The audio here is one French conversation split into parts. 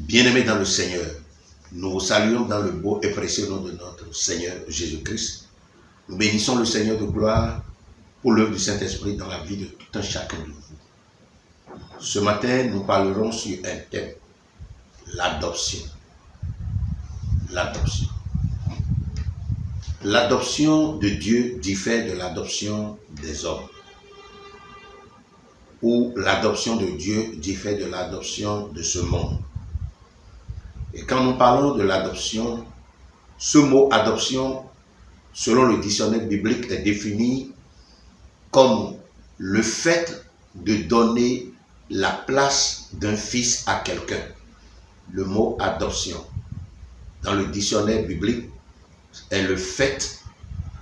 Bien-aimés dans le Seigneur, nous vous saluons dans le beau et précieux nom de notre Seigneur Jésus-Christ. Nous bénissons le Seigneur de gloire pour l'œuvre du Saint-Esprit dans la vie de tout un chacun de vous. Ce matin, nous parlerons sur un thème, l'adoption. L'adoption. L'adoption de Dieu diffère de l'adoption des hommes. Ou l'adoption de Dieu diffère de l'adoption de ce monde. Et quand nous parlons de l'adoption, ce mot adoption, selon le dictionnaire biblique, est défini comme le fait de donner la place d'un fils à quelqu'un. Le mot adoption, dans le dictionnaire biblique, est le fait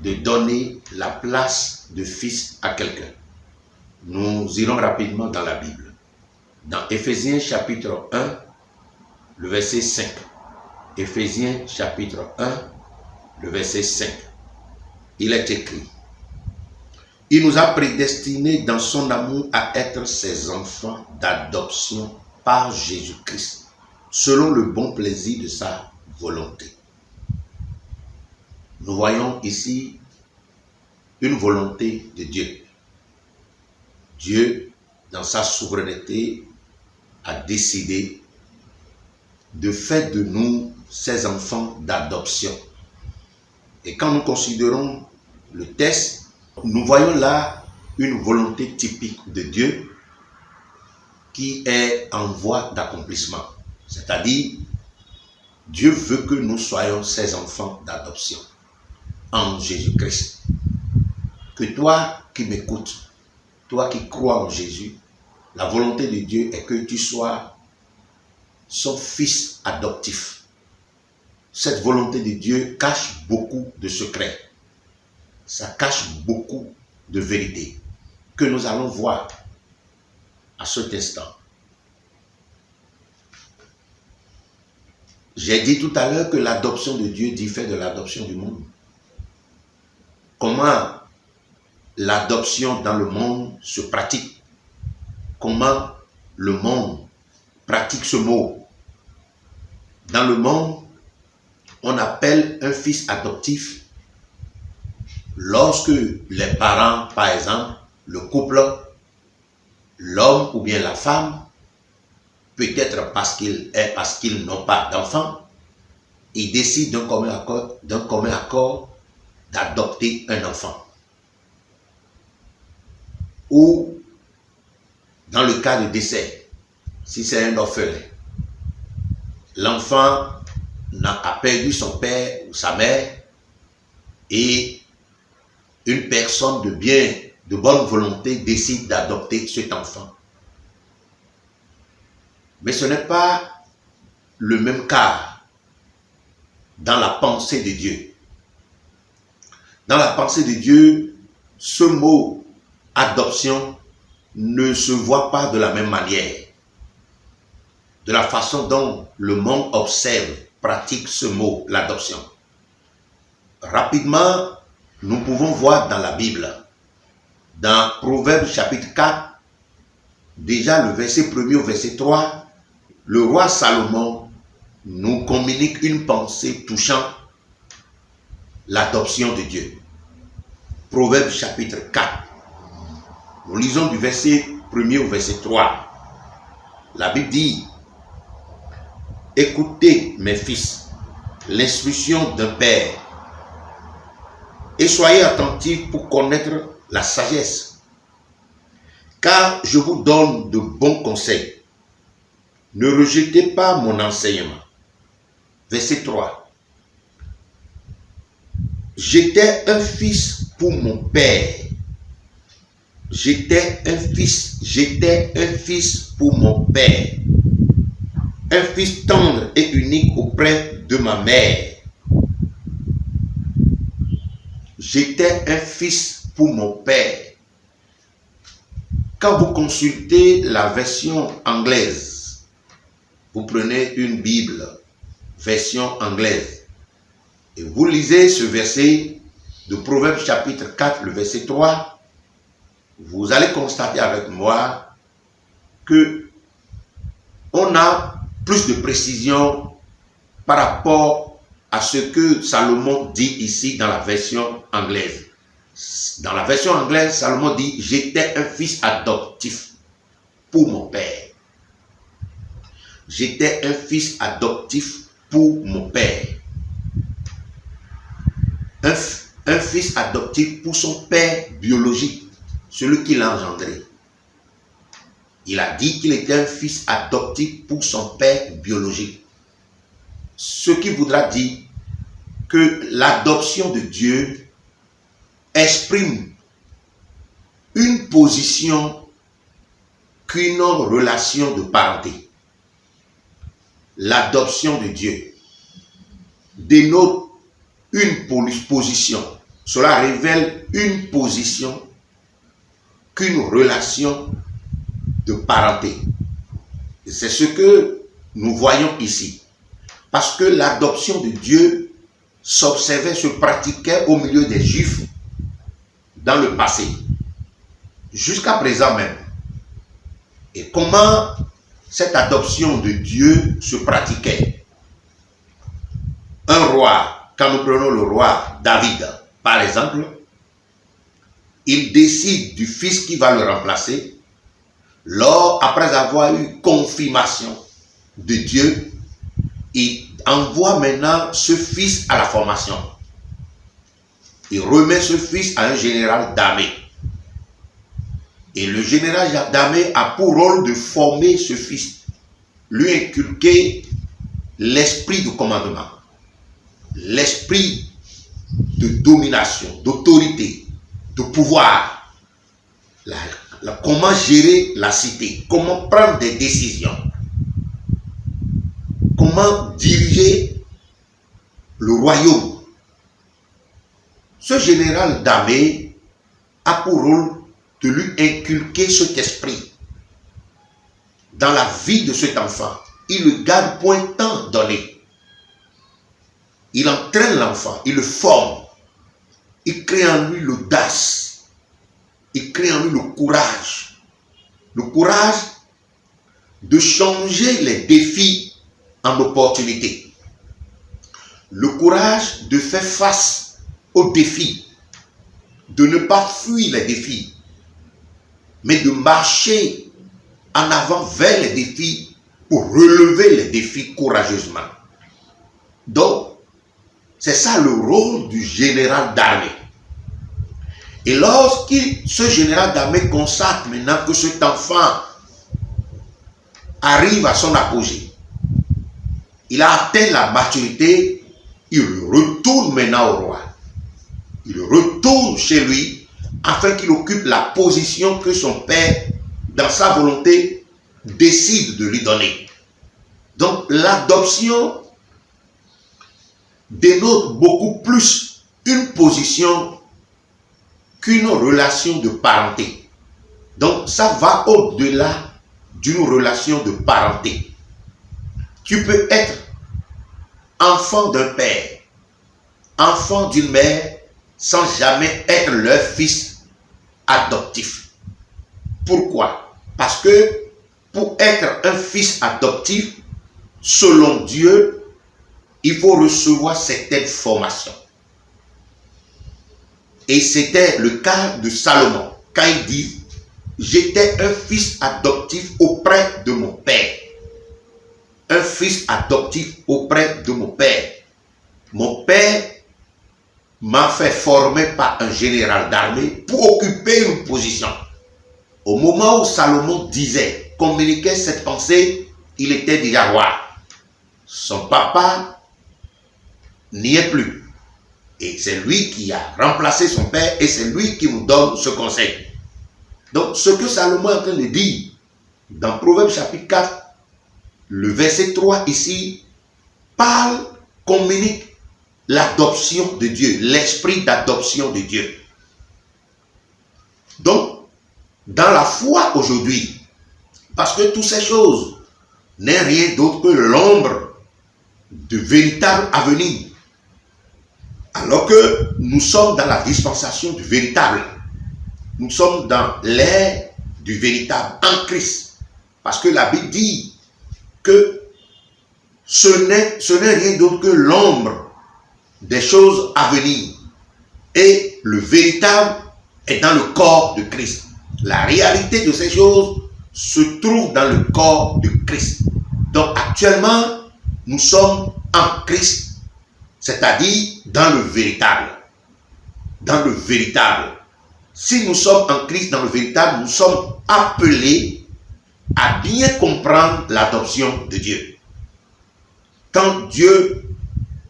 de donner la place de fils à quelqu'un. Nous irons rapidement dans la Bible. Dans Éphésiens chapitre 1, le verset 5. Éphésiens chapitre 1, le verset 5. Il est écrit: il nous a prédestinés dans son amour à être ses enfants d'adoption par Jésus-Christ, selon le bon plaisir de sa volonté. Nous voyons ici une volonté de Dieu. Dieu, dans sa souveraineté, a décidé de faire de nous ses enfants d'adoption. Et quand nous considérons le texte, nous voyons là une volonté typique de Dieu qui est en voie d'accomplissement. C'est-à-dire, Dieu veut que nous soyons ses enfants d'adoption en Jésus-Christ. Que toi qui m'écoutes, toi qui crois en Jésus, la volonté de Dieu est que tu sois son fils adoptif. Cette volonté de Dieu cache beaucoup de secrets. Ça cache beaucoup de vérités que nous allons voir à cet instant. J'ai dit tout à l'heure que l'adoption de Dieu diffère de l'adoption du monde. Comment l'adoption dans le monde se pratique? Comment le monde pratique ce mot? Dans le monde, on appelle un fils adoptif lorsque les parents, par exemple, le couple, l'homme ou bien la femme, peut-être parce qu'ils n'ont pas d'enfants, ils décident d'un commun accord d'adopter un enfant. Ou, dans le cas de décès, si c'est un orphelin, l'enfant a perdu son père ou sa mère et une personne de bonne volonté décide d'adopter cet enfant. Mais ce n'est pas le même cas dans la pensée de Dieu. Dans la pensée de Dieu, ce mot adoption ne se voit pas de la même manière. De la façon dont le monde observe, pratique ce mot, l'adoption. Rapidement, nous pouvons voir dans la Bible, dans Proverbes chapitre 4, déjà le verset 1er au verset 3, le roi Salomon nous communique une pensée touchant l'adoption de Dieu. Proverbes chapitre 4. Nous lisons du verset 1er au verset 3. La Bible dit: écoutez, mes fils, l'instruction d'un père, et soyez attentifs pour connaître la sagesse, car je vous donne de bons conseils. Ne rejetez pas mon enseignement. Verset 3. J'étais un fils pour mon père. J'étais un fils pour mon père. Un fils tendre et unique auprès de ma mère. J'étais un fils pour mon père. Quand vous consultez la version anglaise, vous prenez une Bible, version anglaise, et vous lisez ce verset de Proverbes chapitre 4, le verset 3, vous allez constater avec moi que on a plus de précision par rapport à ce que Salomon dit ici dans la version anglaise. Dans la version anglaise, Salomon dit « J'étais un fils adoptif pour mon père. » J'étais un fils adoptif pour mon père. Un fils adoptif pour son père biologique, celui qui l'a engendré. Il a dit qu'il était un fils adoptif pour son père biologique. Ce qui voudra dire que l'adoption de Dieu exprime une position qu'une relation de parenté. L'adoption de Dieu dénote une position. Cela révèle une position qu'une relation de parenté. C'est ce que nous voyons ici. Parce que l'adoption de Dieu s'observait, se pratiquait au milieu des Juifs dans le passé, jusqu'à présent même. Et comment cette adoption de Dieu se pratiquait? Un roi, quand nous prenons le roi David, par exemple, il décide du fils qui va le remplacer, après avoir eu confirmation de Dieu, il envoie maintenant ce fils à la formation. Il remet ce fils à un général d'armée. Et le général d'armée a pour rôle de former ce fils, lui inculquer l'esprit de commandement, l'esprit de domination, d'autorité, de pouvoir, comment gérer la cité, comment prendre des décisions, comment diriger le royaume. Ce général d'armée a pour rôle de lui inculquer cet esprit dans la vie de cet enfant. Il le garde pour un temps donné. Il entraîne l'enfant, il le forme. Il crée en lui l'audace. Il crée en lui le courage. Le courage de changer les défis en opportunités. Le courage de faire face aux défis. De ne pas fuir les défis, mais de marcher en avant vers les défis pour relever les défis courageusement. Donc, c'est ça le rôle du général d'armée. Et lorsque ce général d'armée constate maintenant que cet enfant arrive à son apogée, il a atteint la maturité, il retourne maintenant au roi. Il retourne chez lui afin qu'il occupe la position que son père, dans sa volonté, décide de lui donner. Donc l'adoption dénote beaucoup plus une position qu'une relation de parenté. Donc ça va au-delà d'une relation de parenté. Tu peux être enfant d'un père, enfant d'une mère, sans jamais être leur fils adoptif. Pourquoi? Parce que pour être un fils adoptif, selon Dieu, il faut recevoir certaines formations. Et c'était le cas de Salomon, quand il dit « J'étais un fils adoptif auprès de mon père. » Un fils adoptif auprès de mon père. Mon père m'a fait former par un général d'armée pour occuper une position. Au moment où Salomon disait, communiquait cette pensée, il était déjà roi. Son papa n'y est plus. Et c'est lui qui a remplacé son père et c'est lui qui nous donne ce conseil. Donc ce que Salomon est en train de dire dans Proverbe chapitre 4, le verset 3 ici, parle, communique l'adoption de Dieu, l'esprit d'adoption de Dieu. Donc, dans la foi aujourd'hui, parce que toutes ces choses n'est rien d'autre que l'ombre de véritable avenir. Alors que nous sommes dans la dispensation du véritable. Nous sommes dans l'ère du véritable, en Christ. Parce que la Bible dit que ce n'est rien d'autre que l'ombre des choses à venir. Et le véritable est dans le corps de Christ. La réalité de ces choses se trouve dans le corps de Christ. Donc actuellement, nous sommes en Christ, c'est-à-dire dans le véritable. Dans le véritable. Si nous sommes en Christ dans le véritable, nous sommes appelés à bien comprendre l'adoption de Dieu. Quand Dieu,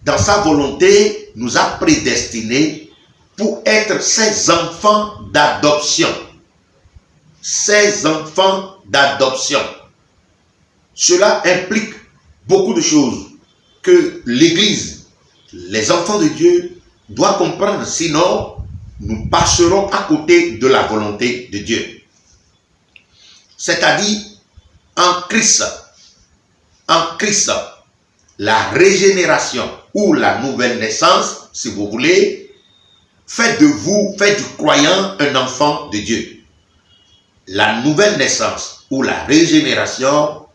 dans sa volonté, nous a prédestinés pour être ses enfants d'adoption. Ses enfants d'adoption. Cela implique beaucoup de choses que l'Église, les enfants de Dieu, doivent comprendre. Sinon, nous passerons à côté de la volonté de Dieu. C'est-à-dire, en Christ, la régénération ou la nouvelle naissance, si vous voulez, fait de vous, fait du croyant un enfant de Dieu. La nouvelle naissance ou la régénération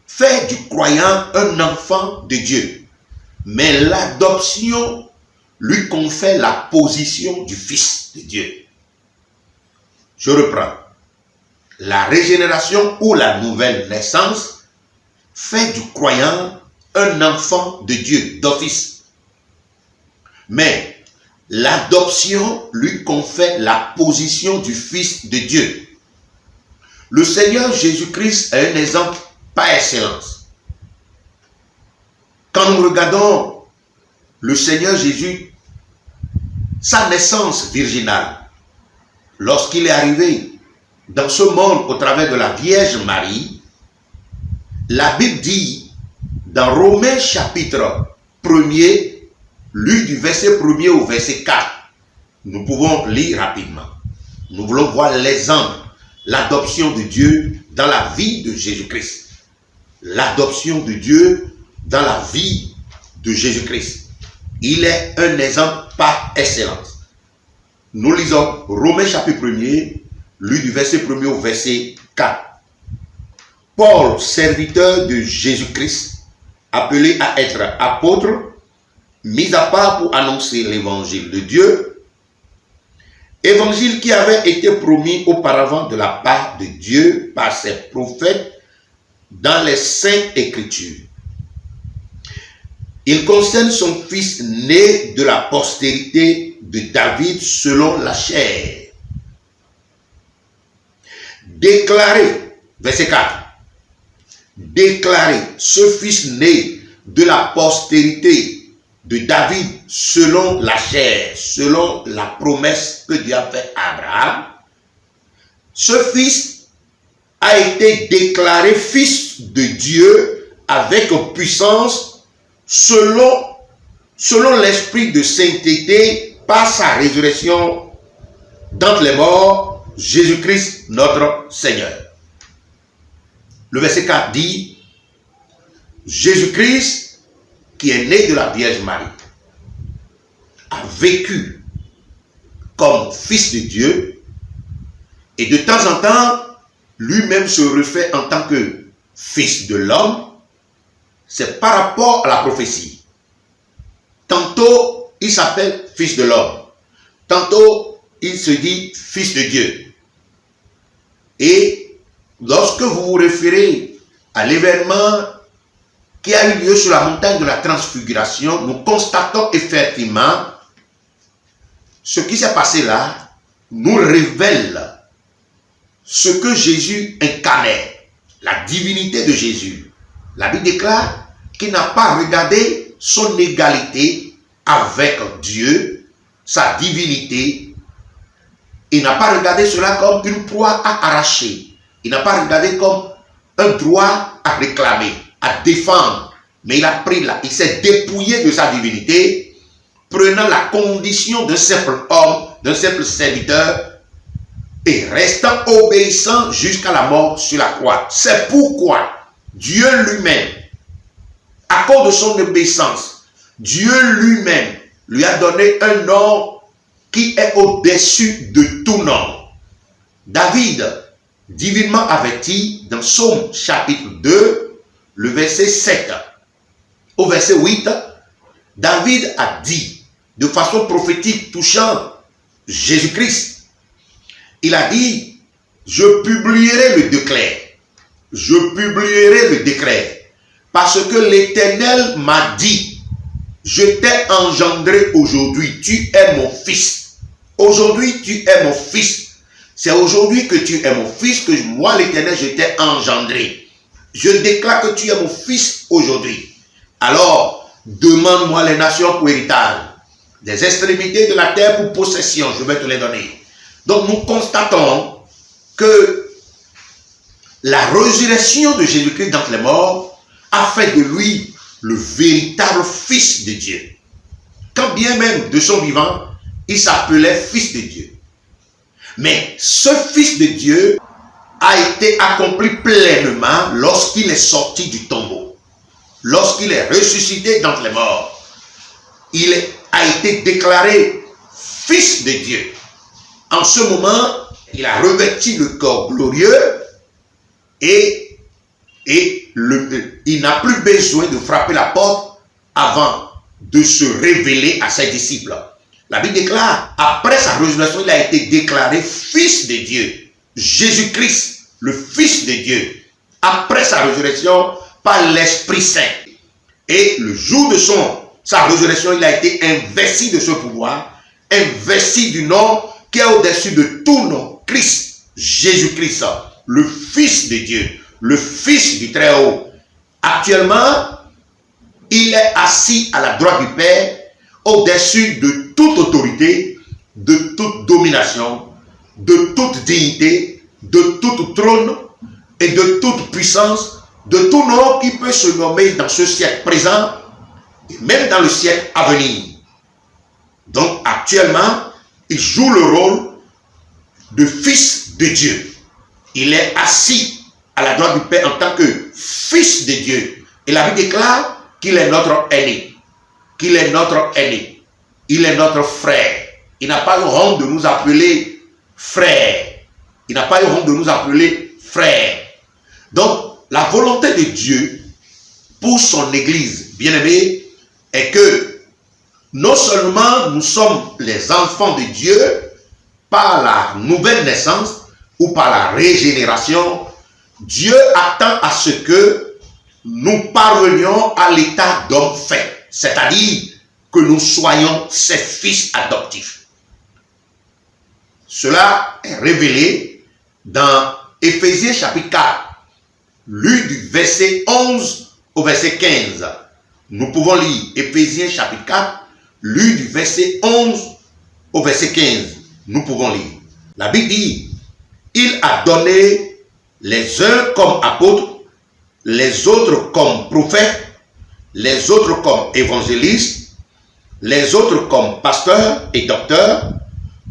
fait du croyant un enfant de Dieu. Mais l'adoption lui confère la position du Fils de Dieu. Je reprends. La régénération ou la nouvelle naissance fait du croyant un enfant de Dieu, d'office. Mais l'adoption lui confère la position du Fils de Dieu. Le Seigneur Jésus-Christ est un exemple par excellence. Quand nous regardons le Seigneur Jésus, sa naissance virginale, lorsqu'il est arrivé dans ce monde au travers de la Vierge Marie, la Bible dit dans Romains chapitre 1er, lu du verset 1er au verset 4, nous pouvons lire rapidement. Nous voulons voir l'exemple, l'adoption de Dieu dans la vie de Jésus-Christ. L'adoption de Dieu dans la vie de Jésus-Christ. Il est un exemple par excellence. Nous lisons Romains chapitre 1er, lu du verset 1er au verset 4. Paul, serviteur de Jésus-Christ, appelé à être apôtre, mis à part pour annoncer l'évangile de Dieu, évangile qui avait été promis auparavant de la part de Dieu par ses prophètes dans les Saintes Écritures. Il concerne son fils né de la postérité de David selon la chair. Déclaré, verset 4, déclaré, ce fils né de la postérité de David selon la chair, selon la promesse que Dieu a faite à Abraham, ce fils a été déclaré fils de Dieu avec puissance selon l'esprit de sainteté par sa résurrection d'entre les morts, Jésus-Christ notre Seigneur. Le verset 4 dit, Jésus-Christ, qui est né de la Vierge Marie, a vécu comme fils de Dieu et de temps en temps, lui-même se refait en tant que fils de l'homme. C'est par rapport à la prophétie. Tantôt, il s'appelle fils de l'homme. Tantôt, il se dit fils de Dieu. Et lorsque vous vous référez à l'événement qui a eu lieu sur la montagne de la transfiguration, nous constatons effectivement ce qui s'est passé là nous révèle ce que Jésus incarnait, la divinité de Jésus. La Bible déclare qu'il n'a pas regardé son égalité avec Dieu, sa divinité. Il n'a pas regardé cela comme une proie à arracher. Il n'a pas regardé comme un droit à réclamer, à défendre. Mais il s'est dépouillé de sa divinité, prenant la condition d'un simple homme, d'un simple serviteur, et restant obéissant jusqu'à la mort sur la croix. C'est pourquoi Dieu lui-même, à cause de son obéissance, Dieu lui-même lui a donné un nom qui est au-dessus de tout nom. David, divinement averti, dans Psaume chapitre 2, le verset 7 au verset 8, David a dit de façon prophétique touchant Jésus-Christ. Il a dit, je publierai le décret. Je publierai le décret. Parce que l'Éternel m'a dit, je t'ai engendré aujourd'hui, tu es mon fils. Aujourd'hui, tu es mon fils. C'est aujourd'hui que tu es mon fils, que moi, l'Éternel, je t'ai engendré. Je déclare que tu es mon fils aujourd'hui. Alors, demande-moi les nations pour héritage, des extrémités de la terre pour possession, je vais te les donner. Donc, nous constatons que la résurrection de Jésus-Christ d'entre les morts a fait de lui le véritable fils de Dieu. Quand bien même de son vivant, il s'appelait fils de Dieu. Mais ce fils de Dieu a été accompli pleinement lorsqu'il est sorti du tombeau. Lorsqu'il est ressuscité d'entre les morts, il a été déclaré fils de Dieu. En ce moment, il a revêtu le corps glorieux et il n'a plus besoin de frapper la porte avant de se révéler à ses disciples. La Bible déclare, après sa résurrection, il a été déclaré fils de Dieu. Jésus-Christ, le fils de Dieu, après sa résurrection par l'Esprit Saint. Et le jour de sa résurrection, il a été investi de ce pouvoir, investi du nom qui est au-dessus de tout nom, Christ, Jésus-Christ, le Fils de Dieu, le Fils du Très-Haut. Actuellement, il est assis à la droite du Père, au-dessus de toute autorité, de toute domination, de toute dignité, de tout trône et de toute puissance, de tout nom qui peut se nommer dans ce siècle présent et même dans le siècle à venir. Donc actuellement, il joue le rôle de fils de Dieu. Il est assis à la droite du Père en tant que fils de Dieu. Et la Bible déclare qu'il est notre aîné. Qu'il est notre aîné. Il est notre frère. Il n'a pas honte de nous appeler frère. Il n'a pas honte de nous appeler frère. Donc, la volonté de Dieu pour son Église, bien-aimée, est que non seulement nous sommes les enfants de Dieu par la nouvelle naissance ou par la régénération, Dieu attend à ce que nous parvenions à l'état d'homme fait, c'est-à-dire que nous soyons ses fils adoptifs. Cela est révélé dans Éphésiens chapitre 4, lu du verset 11 au verset 15. Nous pouvons lire Éphésiens chapitre 4, lu du verset 11 au verset 15. Nous pouvons lire. La Bible dit, il a donné les uns comme apôtres, les autres comme prophètes, les autres comme évangélistes, les autres comme pasteurs et docteurs,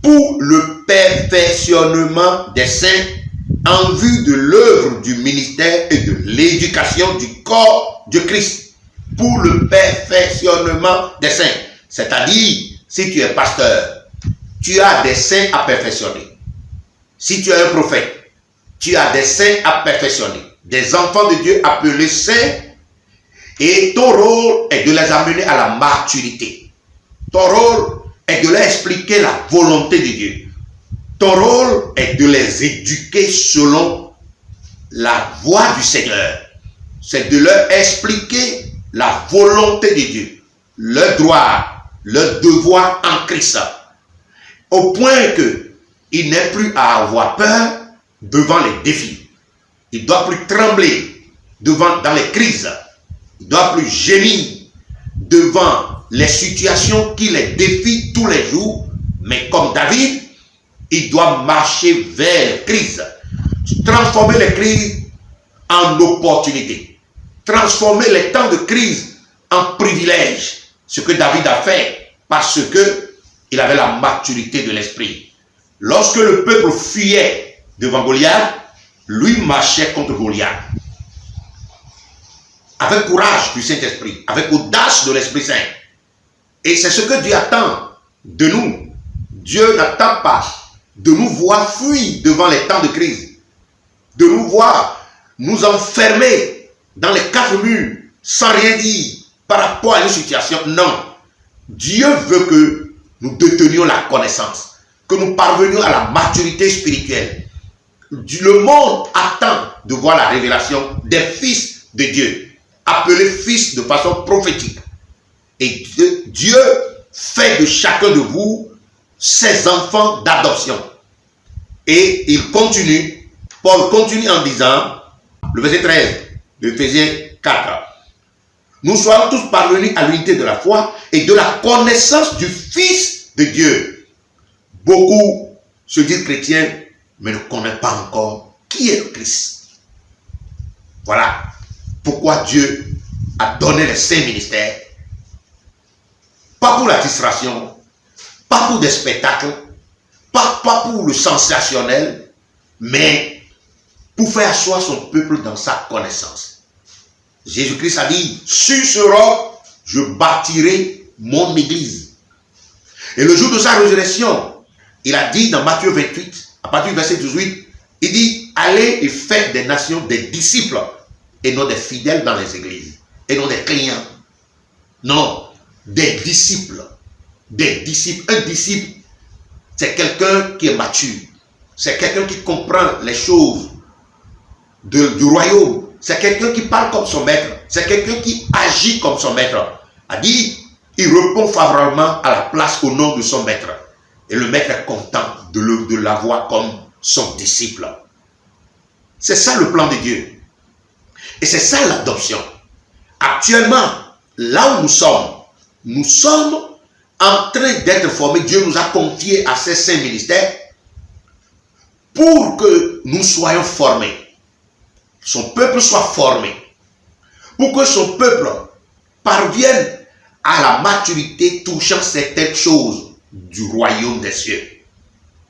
pour le perfectionnement des saints en vue de l'œuvre du ministère et de l'éducation du corps de Christ. Pour le perfectionnement des saints. C'est-à-dire, si tu es pasteur, tu as des saints à perfectionner. Si tu es un prophète, tu as des saints à perfectionner. Des enfants de Dieu appelés saints. Et ton rôle est de les amener à la maturité. Ton rôle est de leur expliquer la volonté de Dieu. Ton rôle est de les éduquer selon la voie du Seigneur. C'est de leur expliquer la volonté de Dieu, leur droit, leur devoir en Christ. Au point qu'il n'est plus à avoir peur devant les défis. Il ne doit plus trembler dans les crises. Il ne doit plus gémir devant les situations qui les défient tous les jours. Mais comme David, il doit marcher vers les crises. Transformer les crises en opportunités. Transformer les temps de crise en privilèges. Ce que David a fait parce qu'il avait la maturité de l'esprit. Lorsque le peuple fuyait devant Goliath, lui marchait contre Goliath. Avec courage du Saint-Esprit, avec audace de l'Esprit Saint. Et c'est ce que Dieu attend de nous. Dieu n'attend pas de nous voir fuir devant les temps de crise. De nous voir nous enfermer dans les quatre murs, sans rien dire par rapport à une situation. Non. Dieu veut que nous détenions la connaissance, que nous parvenions à la maturité spirituelle. Le monde attend de voir la révélation des fils de Dieu, appelés fils de façon prophétique. Et Dieu fait de chacun de vous ses enfants d'adoption. Et il continue, Paul continue en disant, le verset 13 de Éphésiens 4, nous soyons tous parvenus à l'unité de la foi et de la connaissance du Fils de Dieu. Beaucoup se disent chrétiens, mais ne connaissent pas encore qui est le Christ. Voilà pourquoi Dieu a donné les saints ministères. Pas pour la distraction, pas pour des spectacles, pas pour le sensationnel, mais pour faire asseoir son peuple dans sa connaissance. Jésus-Christ a dit, sur ce roc, je bâtirai mon église. Et le jour de sa résurrection, il a dit dans Matthieu 28, à partir du verset 18, il dit, allez et faites des nations des disciples, et non des fidèles dans les églises, et non des clients. Non, des disciples. Des disciples. Un disciple, c'est quelqu'un qui est mature. C'est quelqu'un qui comprend les choses du royaume. C'est quelqu'un qui parle comme son maître. C'est quelqu'un qui agit comme son maître. A dit, il répond favorablement à la place au nom de son maître. Et le maître est content de l'avoir comme son disciple. C'est ça le plan de Dieu. Et c'est ça l'adoption. Actuellement, là où nous sommes en train d'être formés. Dieu nous a confié à ces saints ministères pour que nous soyons formés. Son peuple soit formé. Pour que son peuple parvienne à la maturité touchant certaines choses du royaume des cieux.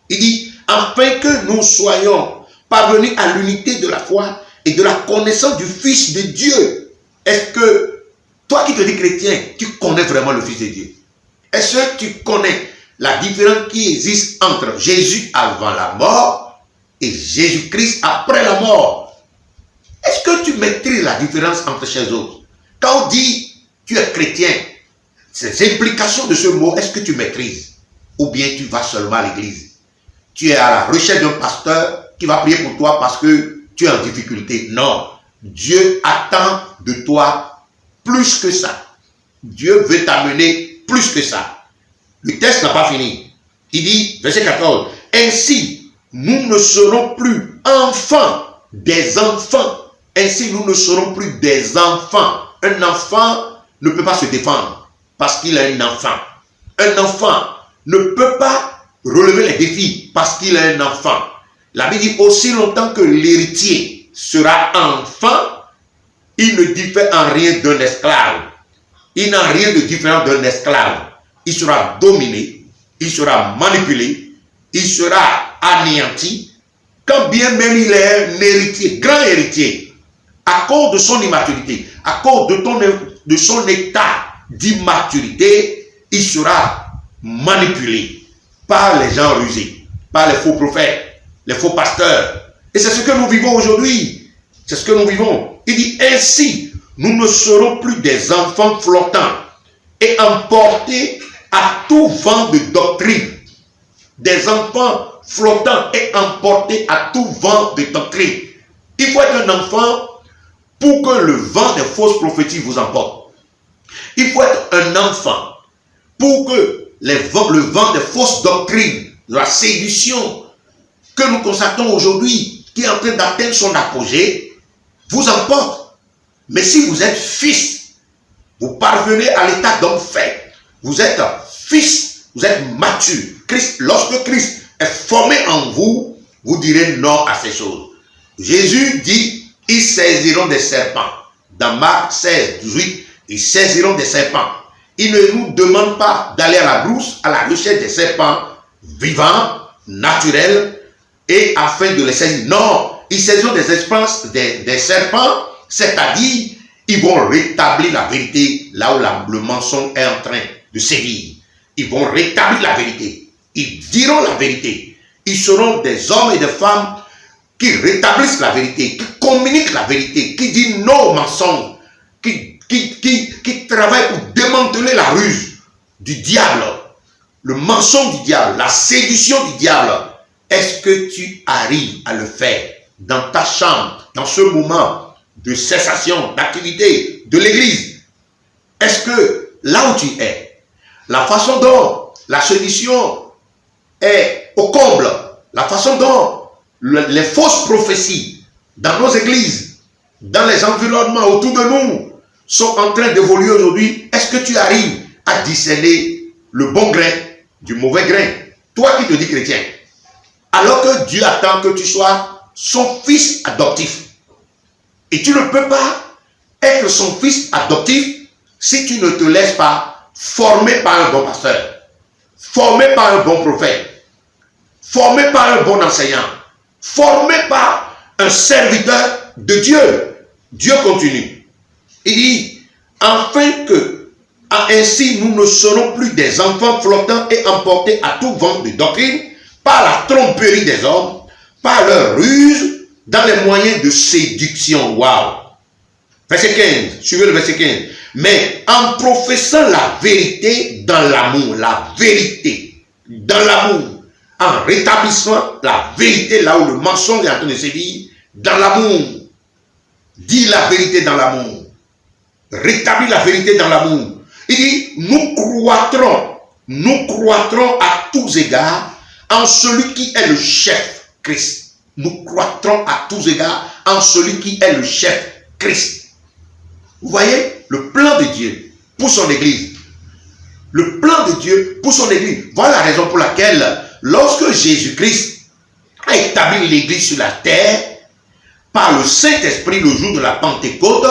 Il dit, afin que nous soyons parvenus à l'unité de la foi et de la connaissance du Fils de Dieu. Est-ce que, toi qui te dis chrétien, tu connais vraiment le Fils de Dieu? Est-ce que tu connais la différence qui existe entre Jésus avant la mort et Jésus-Christ après la mort? Est-ce que tu maîtrises la différence entre ces autres? Quand on dit tu es chrétien, ces implications de ce mot, est-ce que tu maîtrises? Ou bien tu vas seulement à l'église? Tu es à la recherche d'un pasteur qui va prier pour toi parce que tu es en difficulté. Non, Dieu attend de toi plus que ça. Dieu veut t'amener plus que ça. Le texte n'a pas fini. Il dit, verset 14, ainsi, nous ne serons plus enfants, des enfants. Ainsi, nous ne serons plus des enfants. Un enfant ne peut pas se défendre parce qu'il est un enfant. Un enfant ne peut pas relever les défis parce qu'il est un enfant. La Bible dit, aussi longtemps que l'héritier sera enfant, il ne diffère en rien d'un esclave. Il n'a rien de différent d'un esclave. Il sera dominé, il sera manipulé, il sera anéanti, quand bien même il est un héritier, grand héritier, à cause de son immaturité, à cause de son état d'immaturité, il sera manipulé par les gens rusés, par les faux prophètes, les faux pasteurs. Et c'est ce que nous vivons aujourd'hui. C'est ce que nous vivons. Il dit, ainsi, nous ne serons plus des enfants flottants et emportés à tout vent de doctrine. Des enfants flottants et emportés à tout vent de doctrine. Il faut être un enfant pour que le vent des fausses prophéties vous emporte. Il faut être un enfant pour que le vent des fausses doctrines, de la séduction que nous constatons aujourd'hui, qui est en train d'atteindre son apogée, vous emporte. Mais si vous êtes fils, vous parvenez à l'état d'homme fait. Vous êtes fils, vous êtes mature. Lorsque Christ est formé en vous, vous direz non à ces choses. Jésus dit, ils saisiront des serpents. Dans Marc 16, 18, ils saisiront des serpents. Il ne nous demande pas d'aller à la brousse, à la recherche des serpents vivants, naturels, et afin de les saisir. Non, ils saisiront des serpents, c'est-à-dire, ils vont rétablir la vérité là où le mensonge est en train de sévir. Ils vont rétablir la vérité. Ils diront la vérité. Ils seront des hommes et des femmes qui rétablissent la vérité, qui communiquent la vérité, qui dit non au mensonge, qui travaille pour démanteler la ruse du diable, le mensonge du diable, la séduction du diable. Est-ce que tu arrives à le faire dans ta chambre, dans ce moment de cessation d'activité de l'église? Est-ce que là où tu es, la façon dont la séduction est au comble, la façon dont les fausses prophéties dans nos églises, dans les environnements autour de nous sont en train d'évoluer aujourd'hui, est-ce que tu arrives à discerner le bon grain du mauvais grain? Toi qui te dis chrétien, alors que Dieu attend que tu sois son fils adoptif. Et tu ne peux pas être son fils adoptif si tu ne te laisses pas former par un bon pasteur, formé par un bon prophète, formé par un bon enseignant, formé par un serviteur de Dieu. Dieu continue. Il dit, afin que, ainsi nous ne serons plus des enfants flottants et emportés à tout vent de doctrine, par la tromperie des hommes, par leur ruse, dans les moyens de séduction. Waouh! Verset 15, suivez le verset 15. Mais en professant la vérité dans l'amour, la vérité dans l'amour, en rétablissant la vérité là où le mensonge est en train de sévir, dans l'amour. Dis la vérité dans l'amour. Rétablis la vérité dans l'amour. Il dit, nous croîtrons à tous égards en celui qui est le chef, Christ. Nous croîtrons à tous égards en celui qui est le chef, Christ. Vous voyez le plan de Dieu pour son Église. Le plan de Dieu pour son Église. Voilà la raison pour laquelle, lorsque Jésus-Christ a établi l'Église sur la terre, par le Saint-Esprit le jour de la Pentecôte,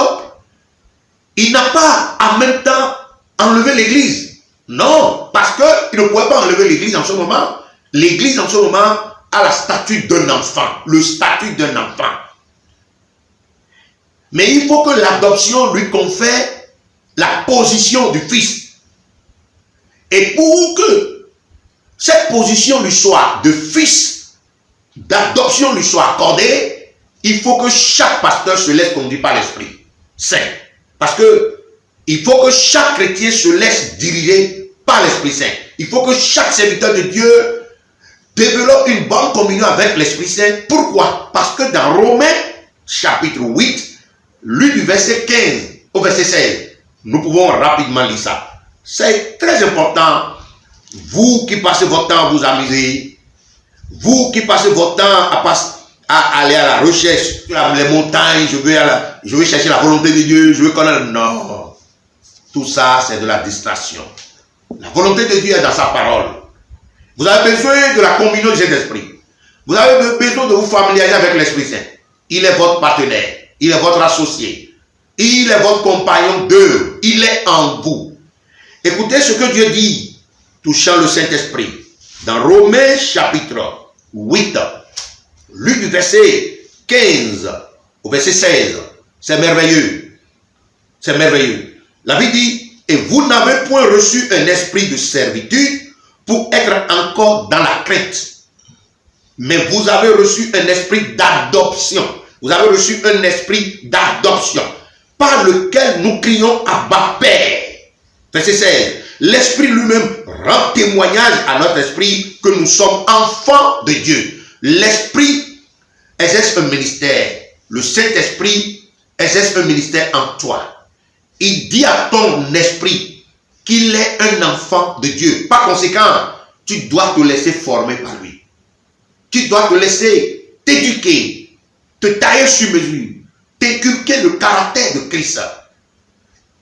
il n'a pas en même temps enlevé l'Église. Non, parce qu'il ne pouvait pas enlever l'Église en ce moment. L'Église en ce moment a la statue d'un enfant, le statut d'un enfant. Mais il faut que l'adoption lui confère la position du Fils. Et pour que cette position lui soit de Fils, d'adoption lui soit accordée, il faut que chaque pasteur se laisse conduire par l'Esprit Saint. Parce que il faut que chaque chrétien se laisse diriger par l'Esprit Saint. Il faut que chaque serviteur de Dieu développe une bonne communion avec l'Esprit Saint. Pourquoi? Parce que dans Romains chapitre 8, lu du verset 15 au verset 16, nous pouvons rapidement lire ça. C'est très important. Vous qui passez votre temps à vous amuser, vous qui passez votre temps à aller à la recherche sur les montagnes, je vais chercher la volonté de Dieu, je veux connaître. Non. Tout ça, c'est de la distraction. La volonté de Dieu est dans sa parole. Vous avez besoin de la communion de cet esprit. Vous avez besoin de vous familiariser avec l'Esprit Saint. Il est votre partenaire. Il est votre associé. Il est votre compagnon d'œuvre. Il est en vous. Écoutez ce que Dieu dit touchant le Saint-Esprit. Dans Romains chapitre 8, lu du verset 15 au verset 16. C'est merveilleux. C'est merveilleux. La Bible dit, et vous n'avez point reçu un esprit de servitude pour être encore dans la crainte. Mais vous avez reçu un esprit d'adoption. Vous avez reçu un esprit d'adoption par lequel nous crions Abba Père. Verset 16. L'Esprit lui-même rend témoignage à notre esprit que nous sommes enfants de Dieu. L'Esprit exerce un ministère. Le Saint-Esprit exerce un ministère en toi. Il dit à ton esprit qu'il est un enfant de Dieu. Par conséquent, tu dois te laisser former par lui. Tu dois te laisser t'éduquer, te tailler sur mesure, t'inculquer le caractère de Christ,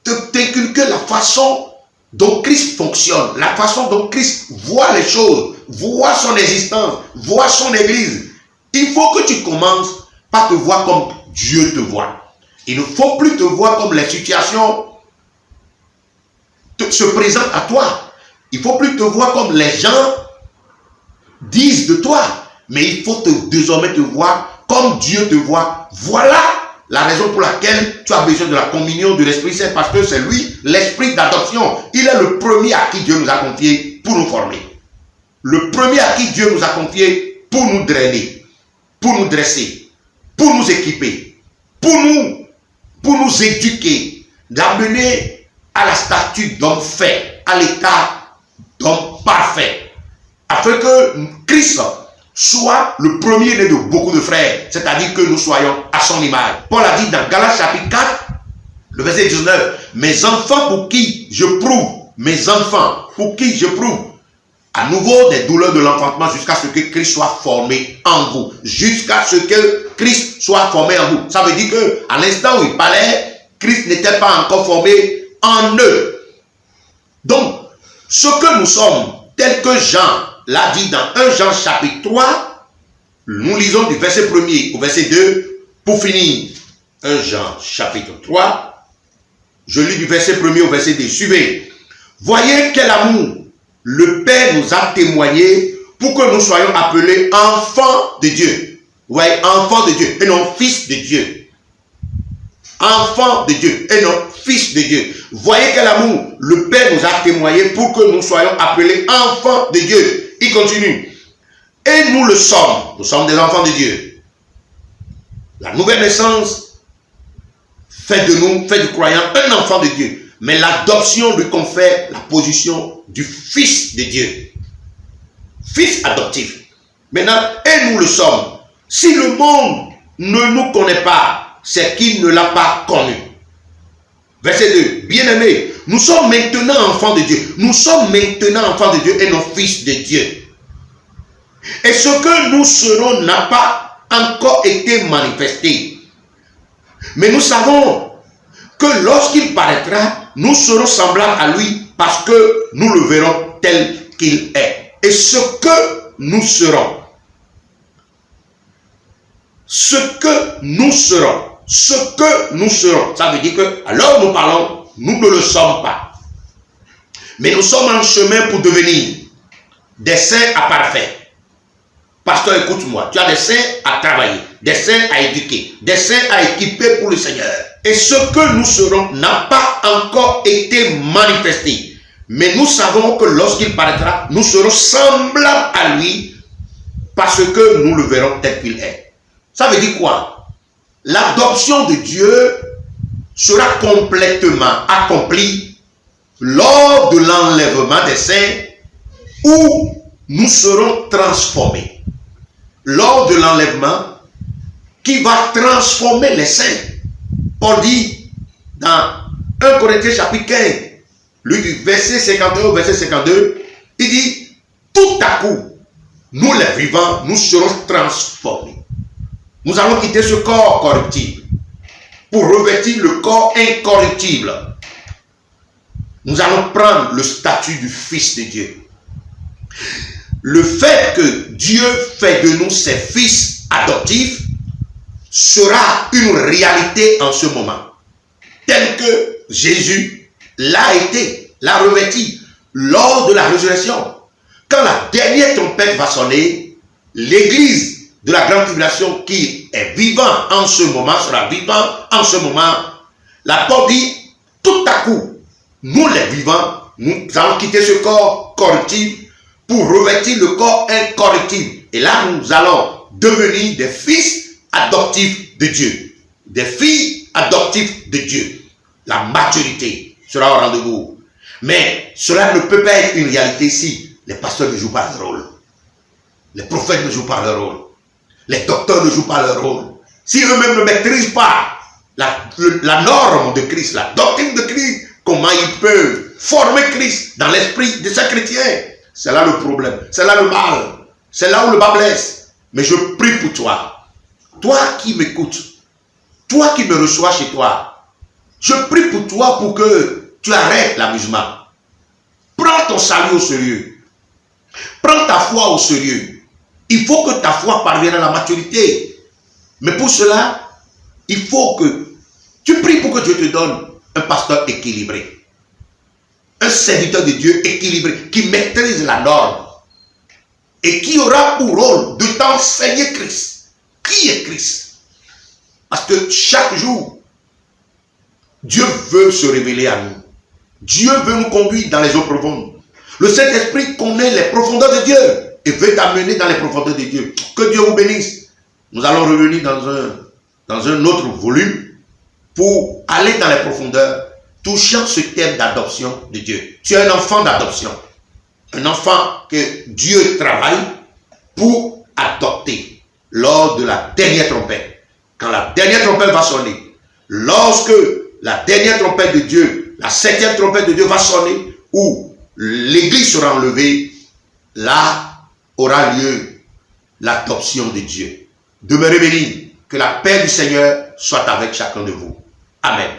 t'inculquer la façon dont Christ fonctionne, la façon dont Christ voit les choses, voit son existence, voit son Église. Il faut que tu commences par te voir comme Dieu te voit. Il ne faut plus te voir comme les situations se présentent à toi. Il ne faut plus te voir comme les gens disent de toi. Mais il faut désormais te voir comme Dieu te voit. Voilà la raison pour laquelle tu as besoin de la communion de l'Esprit Saint. Parce que c'est lui, l'Esprit d'adoption. Il est le premier à qui Dieu nous a confié pour nous former. Le premier à qui Dieu nous a confié pour nous drainer. pour nous dresser, pour nous équiper, pour nous éduquer, d'amener à la statue d'homme fait, à l'état d'homme parfait, afin que Christ soit le premier-né de beaucoup de frères, c'est-à-dire que nous soyons à son image. Paul a dit dans Galates chapitre 4, le verset 19, mes enfants pour qui je prouve, mes enfants pour qui je prouve, à nouveau des douleurs de l'enfantement jusqu'à ce que Christ soit formé en vous. Jusqu'à ce que Christ soit formé en vous. Ça veut dire qu'à l'instant où il parlait, Christ n'était pas encore formé en eux. Donc, ce que nous sommes, tel que Jean l'a dit dans 1 Jean chapitre 3, nous lisons du verset 1er au verset 2 pour finir. 1 Jean chapitre 3, je lis du verset 1er au verset 2. Suivez. Voyez quel amour le Père nous a témoigné pour que nous soyons appelés enfants de Dieu. Ouais, enfants de Dieu et non fils de Dieu. Enfants de Dieu et non fils de Dieu. Voyez quel amour le Père nous a témoigné pour que nous soyons appelés enfants de Dieu. Il continue. Et nous le sommes. Nous sommes des enfants de Dieu. La nouvelle naissance fait de nous, fait du croyant, un enfant de Dieu. Mais l'adoption lui confère la position du fils de Dieu. Fils adoptif. Maintenant, et nous le sommes. Si le monde ne nous connaît pas, c'est qu'il ne l'a pas connu. Verset 2. Bien-aimés, nous sommes maintenant enfants de Dieu. Nous sommes maintenant enfants de Dieu et non fils de Dieu. Et ce que nous serons n'a pas encore été manifesté. Mais nous savons que lorsqu'il paraîtra, nous serons semblables à lui parce que nous le verrons tel qu'il est. Et ce que nous serons, ça veut dire que alors nous parlons, nous ne le sommes pas. Mais nous sommes en chemin pour devenir des saints à parfaits. Pasteur, écoute-moi, tu as des saints à travailler, des saints à éduquer, des saints à équiper pour le Seigneur. Et ce que nous serons n'a pas encore été manifesté. Mais nous savons que lorsqu'il paraîtra, nous serons semblables à lui parce que nous le verrons tel qu'il est. Ça veut dire quoi? L'adoption de Dieu sera complètement accomplie lors de l'enlèvement des saints où nous serons transformés. Lors de l'enlèvement qui va transformer les saints. Paul dit dans 1 Corinthiens chapitre 15, lui du verset 51 au verset 52, il dit, tout à coup, nous les vivants, nous serons transformés. Nous allons quitter ce corps corruptible pour revêtir le corps incorruptible. Nous allons prendre le statut du Fils de Dieu. Le fait que Dieu fait de nous ses fils adoptifs sera une réalité en ce moment. Tel que Jésus l'a été, l'a revêti lors de la résurrection. Quand la dernière trompette va sonner, l'église de la grande tribulation qui est vivant en ce moment, sera vivant en ce moment. La Bible dit, tout à coup, nous les vivants, nous allons quitter ce corps corruptible pour revêtir le corps incorruptible. Et là, nous allons devenir des fils adoptifs de Dieu. Des filles adoptives de Dieu. La maturité sera au rendez-vous. Mais cela ne peut pas être une réalité si les pasteurs ne jouent pas leur rôle. Les prophètes ne jouent pas leur rôle. Les docteurs ne jouent pas leur rôle. Si eux-mêmes ne maîtrisent pas la norme de Christ, la doctrine de Christ, comment ils peuvent former Christ dans l'esprit de ces chrétiens? C'est là le problème, c'est là le mal, c'est là où le bas blesse. Mais je prie pour toi, toi qui m'écoutes, toi qui me reçois chez toi, je prie pour toi pour que tu arrêtes l'amusement. Prends ton salut au sérieux, prends ta foi au sérieux. Il faut que ta foi parvienne à la maturité. Mais pour cela, il faut que tu pries pour que Dieu te donne un pasteur équilibré. Un serviteur de Dieu équilibré, qui maîtrise la norme et qui aura pour rôle de t'enseigner Christ. Qui est Christ? Parce que chaque jour, Dieu veut se révéler à nous. Dieu veut nous conduire dans les eaux profondes. Le Saint-Esprit connaît les profondeurs de Dieu et veut t'amener dans les profondeurs de Dieu. Que Dieu vous bénisse. Nous allons revenir dans un autre volume pour aller dans les profondeurs, touchant ce thème d'adoption de Dieu. Tu es un enfant d'adoption. Un enfant que Dieu travaille pour adopter lors de la dernière trompette. Quand la dernière trompette va sonner, lorsque la dernière trompette de Dieu, la 7e trompette de Dieu va sonner, où l'église sera enlevée, là aura lieu l'adoption de Dieu. Demeurez bénis, que la paix du Seigneur soit avec chacun de vous. Amen.